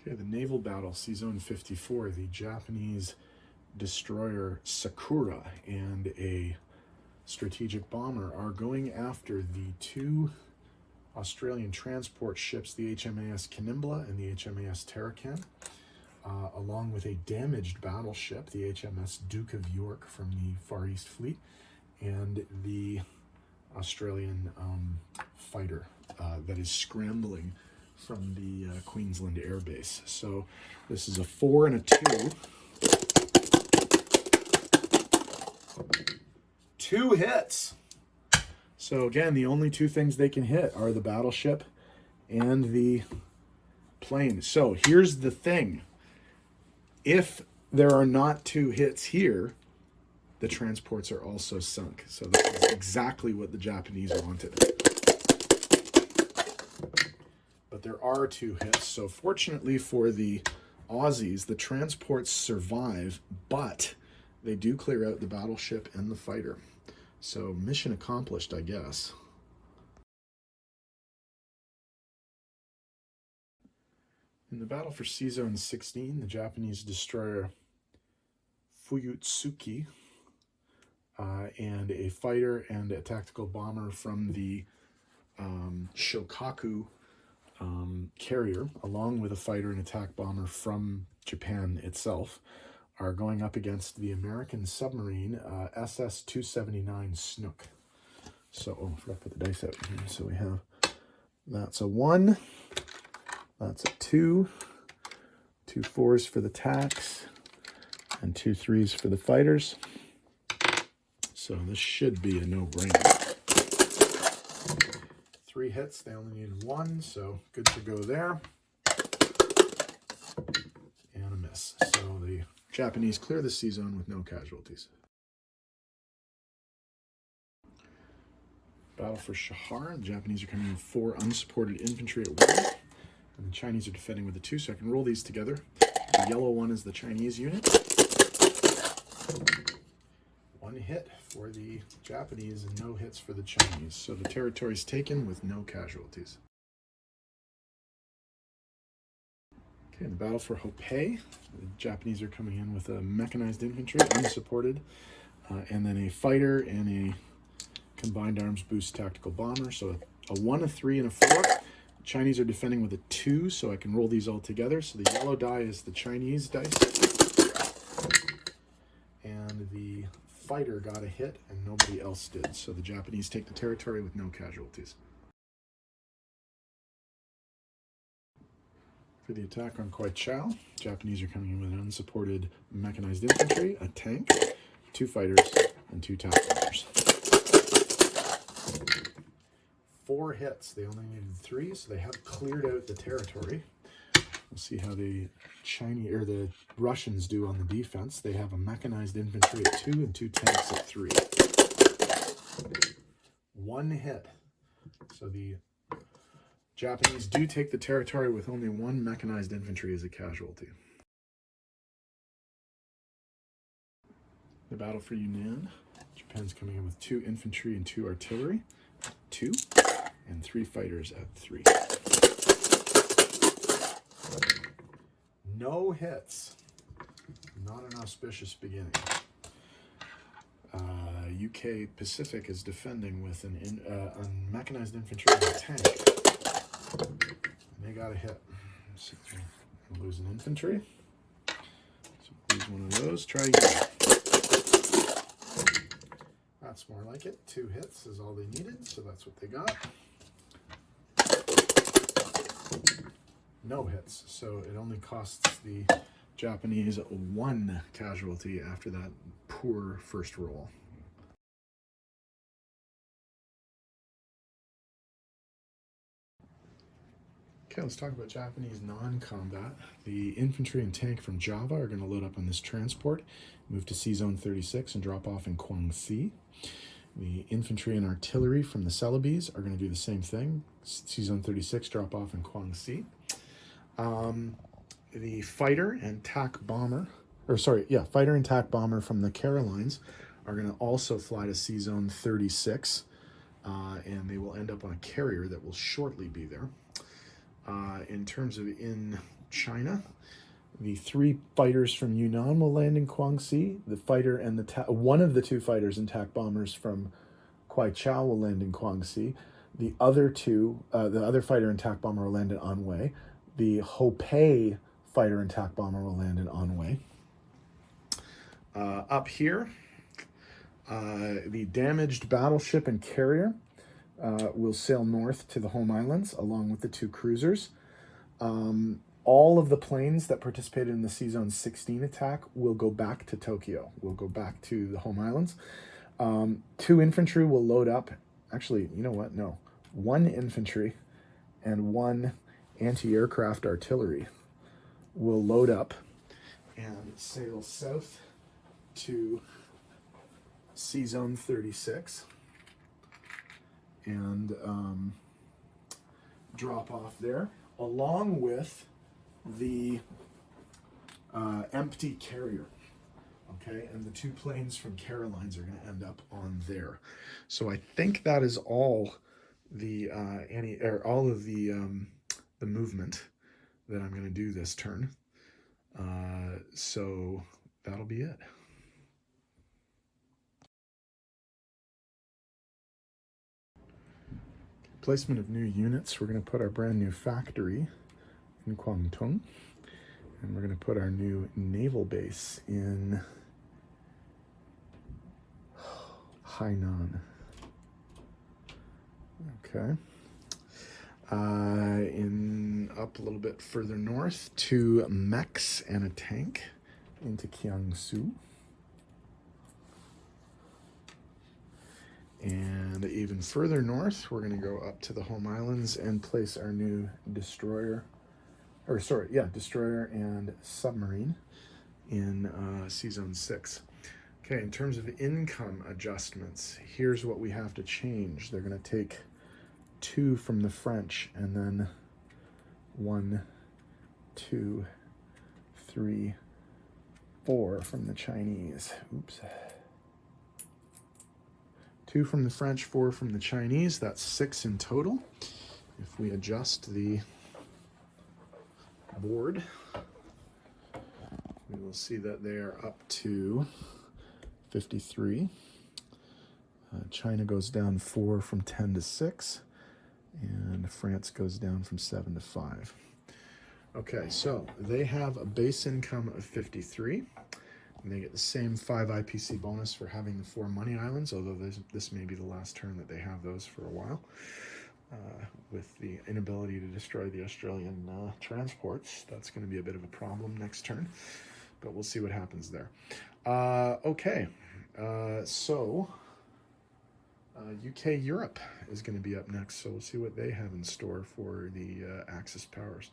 Okay, the naval battle, Sea Zone 54, the Japanese destroyer Sakura and a strategic bomber are going after the two Australian transport ships, the HMAS Kanimbla and the HMAS Tarakan, along with a damaged battleship, the HMS Duke of York from the Far East Fleet, and the Australian fighter that is scrambling from the Queensland Air Base. So this is a 4 and a 2. 2 hits. So again, the only two things they can hit are the battleship and the plane. So here's the thing. If there are not 2 hits here, the transports are also sunk. So that's exactly what the Japanese wanted. But there are 2 hits. So fortunately for the Aussies, the transports survive, but they do clear out the battleship and the fighter. So mission accomplished, I guess. In the battle for Sea Zone 16, the Japanese destroyer Fuyutsuki and a fighter and a tactical bomber from the Shokaku carrier, along with a fighter and attack bomber from Japan itself, are going up against the American submarine SS-279 Snook. So, I forgot to put the dice out here. So we have, that's a 1, that's a 2, 2 4s for the tacks, and 2 3s for the fighters. So this should be a no-brainer. 3 hits, they only needed 1, so good to go there. And a miss. So the Japanese clear the sea zone with no casualties. Battle for Shahar. The Japanese are coming in with 4 unsupported infantry at 1. And the Chinese are defending with the 2, so I can roll these together. The yellow one is the Chinese unit. 1 hit for the Japanese and no hits for the Chinese. So the territory is taken with no casualties. Okay, in the battle for Hopei, the Japanese are coming in with a mechanized infantry, unsupported, and then a fighter and a combined arms boost tactical bomber. So a 1, a 3, and a 4. The Chinese are defending with a 2, so I can roll these all together. So the yellow die is the Chinese dice. And the fighter got a hit and nobody else did. So the Japanese take the territory with no casualties. For the attack on Kwaichao, Japanese are coming in with an unsupported mechanized infantry, a tank, 2 fighters, and 2 tank bombers. 4 hits. They only needed 3, so they have cleared out the territory. We'll see how the Chinese or the Russians do on the defense. They have a mechanized infantry at 2 and 2 tanks at 3. 1 hit. So the Japanese do take the territory with only 1 mechanized infantry as a casualty. The battle for Yunnan. Japan's coming in with 2 infantry and 2 artillery at 2, and 3 fighters at 3. No hits. Not an auspicious beginning. UK Pacific is defending with a mechanized infantry and a tank. They got a hit. So we'll lose an infantry. So lose one of those. Try again. That's more like it. 2 hits is all they needed, so that's what they got. No hits, so it only costs the Japanese 1 casualty after that poor first roll. Okay, let's talk about Japanese non-combat. The infantry and tank from Java are going to load up on this transport, move to Sea Zone 36 and drop off in Guangxi. The infantry and artillery from the Celebes are going to do the same thing. Sea Zone 36, drop off in Guangxi. The fighter and tack bomber from the Carolines are going to also fly to Sea Zone 36, and they will end up on a carrier that will shortly be there. In terms of in China. The 3 fighters from Yunnan will land in Guangxi. The fighter and one of the 2 fighters and TAC bombers from Kwaichao will land in Guangxi. The other fighter and TAC bomber will land in Anhui. The Hopei fighter and TAC bomber will land in Anhui. Up here, the damaged battleship and carrier will sail north to the home islands along with the 2 cruisers. All of the planes that participated in the Seazone 16 attack will go back to Tokyo, will go back to the home islands. 2 infantry will load up. Actually, you know what? No. 1 infantry and 1 anti-aircraft artillery will load up and sail south to Seazone 36 and drop off there, along with the empty carrier. Okay, and the 2 planes from Carolines are going to end up on there. So I think that is all the all of the movement that I'm going to do this turn. So that'll be it. Placement of new units. We're going to put our brand new factory in Kwangtung, and we're going to put our new naval base in Hainan. Okay. Up a little bit further north, 2 mechs and a tank into Kiangsu. And even further north, we're going to go up to the home islands and place our new destroyer and submarine in Seazone 6. Okay, in terms of income adjustments, here's what we have to change. They're going to take 2 from the French, and then 1, 2, 3, 4 from the Chinese. Oops. 2 from the French, 4 from the Chinese. That's 6 in total. If we adjust the board, we will see that they are up to 53. China goes down 4 from 10 to 6, and France goes down from 7 to 5. Okay, so they have a base income of 53, and they get the same 5 IPC bonus for having the 4 money islands, although this may be the last turn that they have those for a while. With the inability to destroy the Australian transports, that's going to be a bit of a problem next turn, but we'll see what happens there. Okay, so UK Europe is going to be up next, so we'll see what they have in store for the Axis powers.